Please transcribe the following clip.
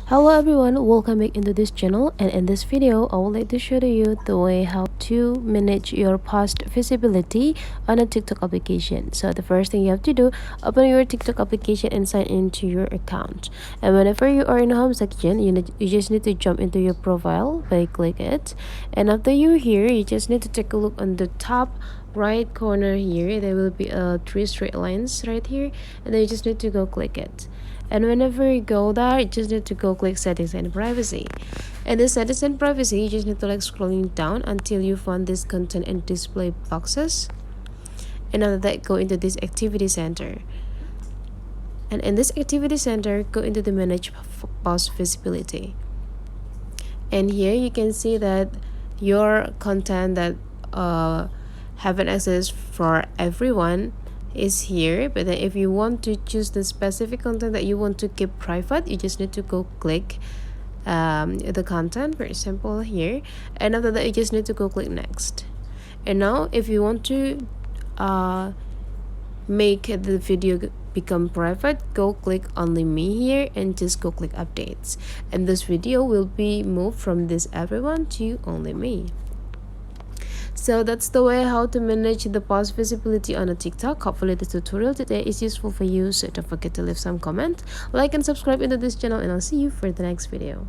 Hello everyone, welcome back into this channel, and in this video I would like to show you the way how to manage your post visibility on a TikTok application. So the first thing you have to do, open your TikTok application and sign into your account. And whenever you are in the home section, you just need to jump into your profile by click it. And after you're here, you just need to take a look on the top right corner here. There will be three straight lines right here, and then you just need to go click it. And whenever you go there, you just need to go click settings and privacy. And the settings and privacy, you just need to scrolling down until you find this content and display boxes. And after that, go into this activity center. And in this activity center, go into the manage post visibility. And here you can see that your content that have an access for everyone is here, but then if you want to choose the specific content that you want to keep private, you just need to go click the content, for example here, and after that you just need to go click next. And now if you want to make the video become private, go click only me here and just go click updates, and this video will be moved from this everyone to only me. So that's the way how to manage the post visibility on a TikTok. Hopefully this tutorial today is useful for you, so don't forget to leave some comment, like and subscribe into this channel, and I'll see you for the next video.